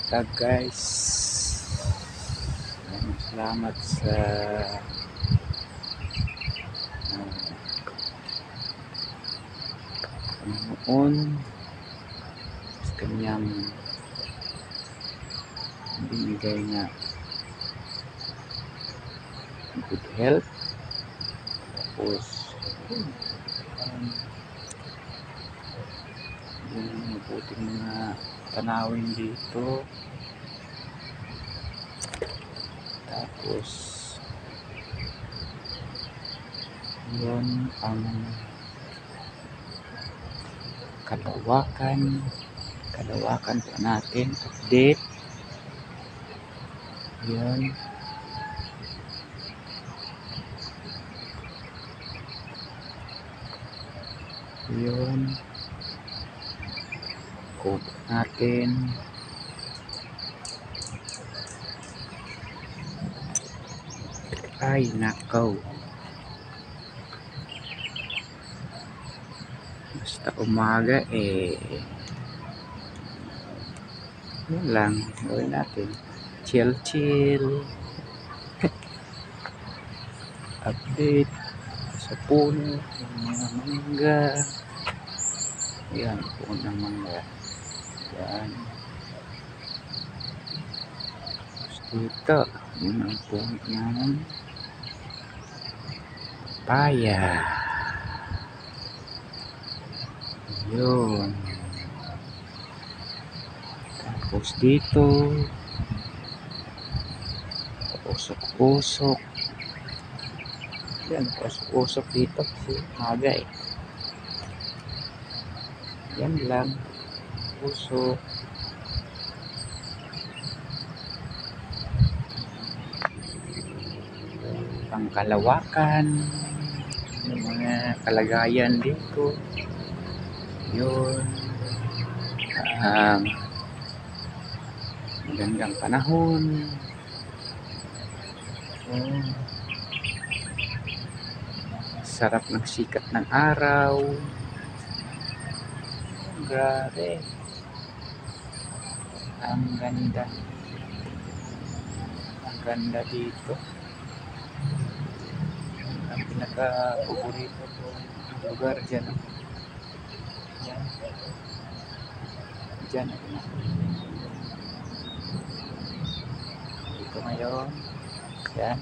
Guys, salamat sa Panginoon sa kanyang binigay na good health. Tapos yung mabuting mga tanawin dito. Tapos yun ang kalawakan pa natin update. Yun code natin. Ay nakaw, basta umaga yun lang gawin natin, chill update sa puno ng mga mangga. Yan, puno ng mangga. Yan, tapos dito yun ang puno ng papaya. Yun, tapos dito usok yan, usok dito kasi maga yan lang, usok. Pangkalawakan yung mga kalagayan dito. Yun, magandang panahon. Sarap ng sikat ng araw. Grabe, ang ganda dito. Ang pinaka-paborito kong lugar dyan. Dyan dito ngayon. Yan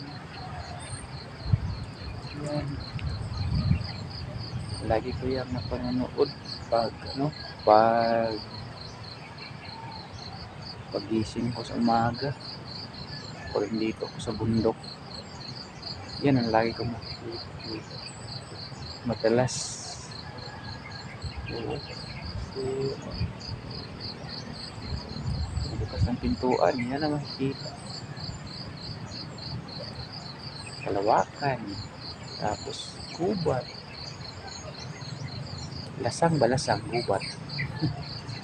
lagi ko yung napanonood pagising ko sa umaga pag dito ko sa bundok. Yan ang lagi ko makikita madalas. Bukas ng pintuan, yan ang makikita, kalawakan, tapos gubat. Lasang gubat.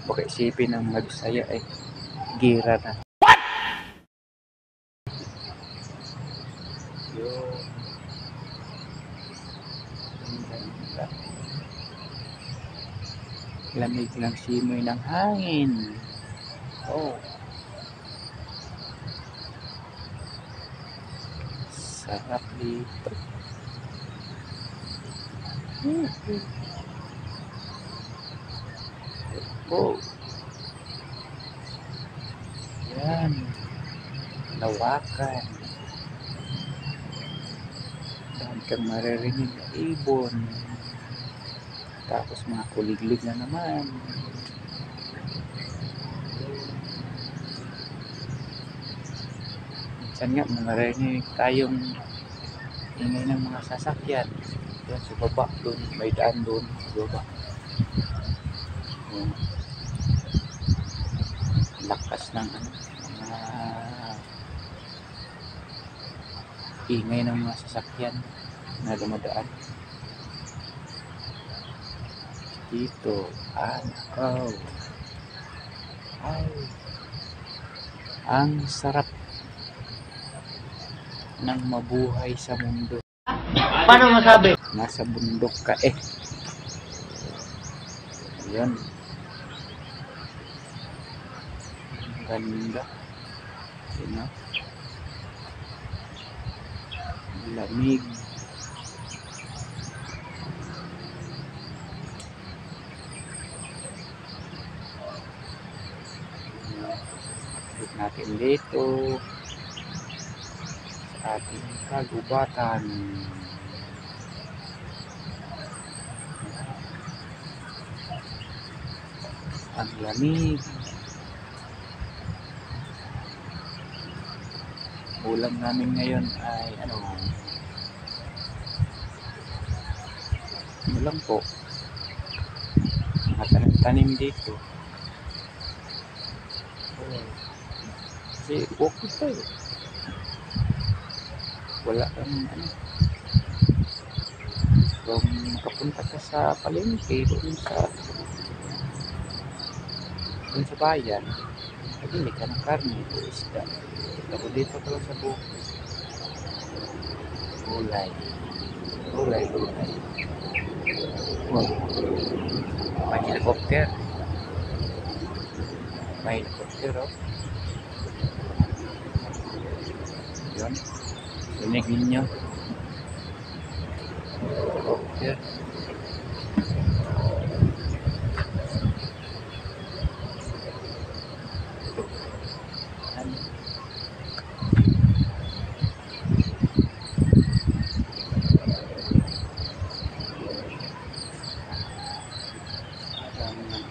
Baka isipin ng Magbisaya gira na. What? Yun. Lamig lang simoy ng hangin. Sarap dito. Yan, lawakan. Dahil kang maririnig na ibon. Tapos mga kuliglig na naman. Minsan nga maririnig tayong ingay ng mga sasakyan. Yan sa baba, doon may daan doon sa baba. Lakas ng mga ingay ng mga sasakyan na dumadaan dito. Ang sarap ng mabuhay sa mundo. Paano masabi? Nasa bundok ka Yan, Ganda. Yun na. Lamig. Ikot natin dito sa ating kagubatan. Ang lamig. Ulam namin ngayon ay ano lang po, mga tanim dito. Kasi okay pa eh. Wala kang ano, kung makapunta ka sa palengke doon sa bayan, pabili ka ng karne o isda. Pero dito ka lang sa bukid, gulay. Wow. May helicopter oh. Yun, rinig ninyo, helicopter.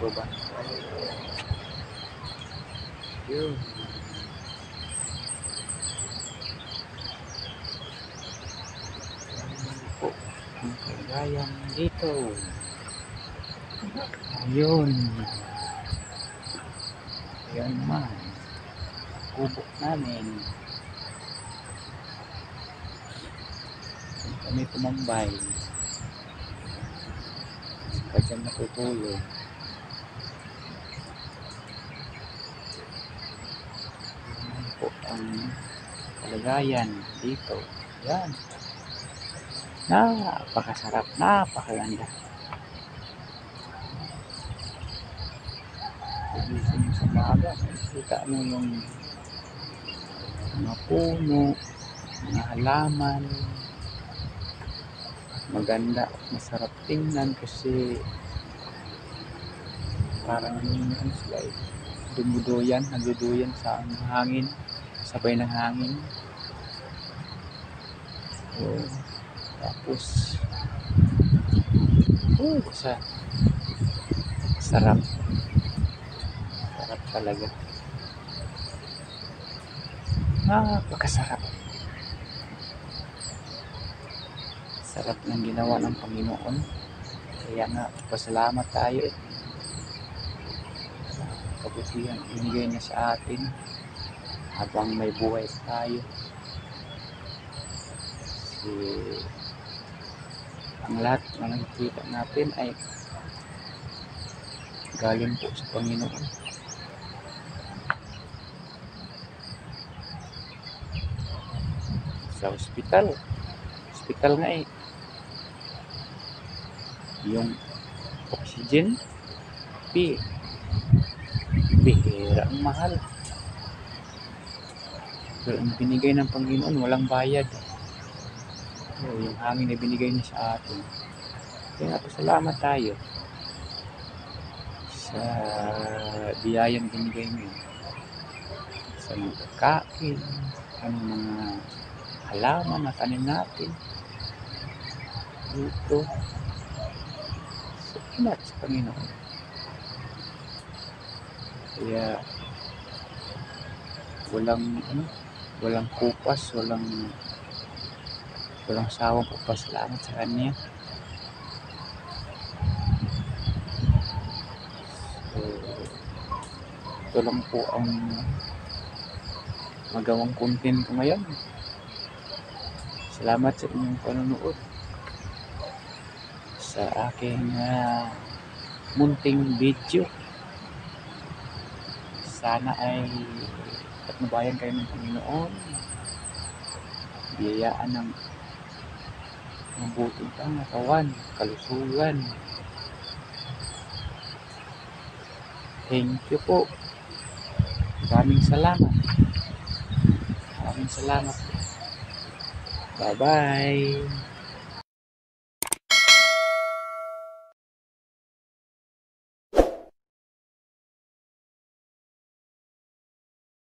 Ba? Yun. Po, ang kagayan dito. Ayun. Ayan naman. Kubok namin. Kami tumambay. Saka dyan natutulog. Po ang kalagayan dito. Yan. Napakasarap, napakaganda. Pagising sa maga, kita mo yung mga puno, mga halaman. Maganda, masarap tingnan kasi parang ano sila eh, nagduduyan sa hangin, sabay ng hangin. Tapos sarap talaga, napakasarap. Sarap ng ginawa ng Panginoon, kaya nga pasalamat tayo kabutihan binigay niya sa atin habang may buhay tayo. Kasi ang lahat na nakikita natin ay galing po sa Panginoon. Sa hospital nga eh, yung oxygen bihira ang mahal, pero ang binigay ng Panginoon walang bayad. Yung hangin na binigay niya sa atin, kaya pasalamat tayo sa biyayang binigay niya sa mga pagkain, ang mga halaman na tanim natin dito. Salamat sa Panginoon. Kaya walang kupas, walang sawang pagpasalamat sa Kanya. So, ito lang po ang magawang content ko ngayon. Salamat sa inyong panonood sa aking munting video. Sana ay patnubayan kayo ng Panginoon, biyayaan ng mabuting pangatawan, kalusugan. Thank you po. Maraming salamat. Maraming salamat. Bye-bye.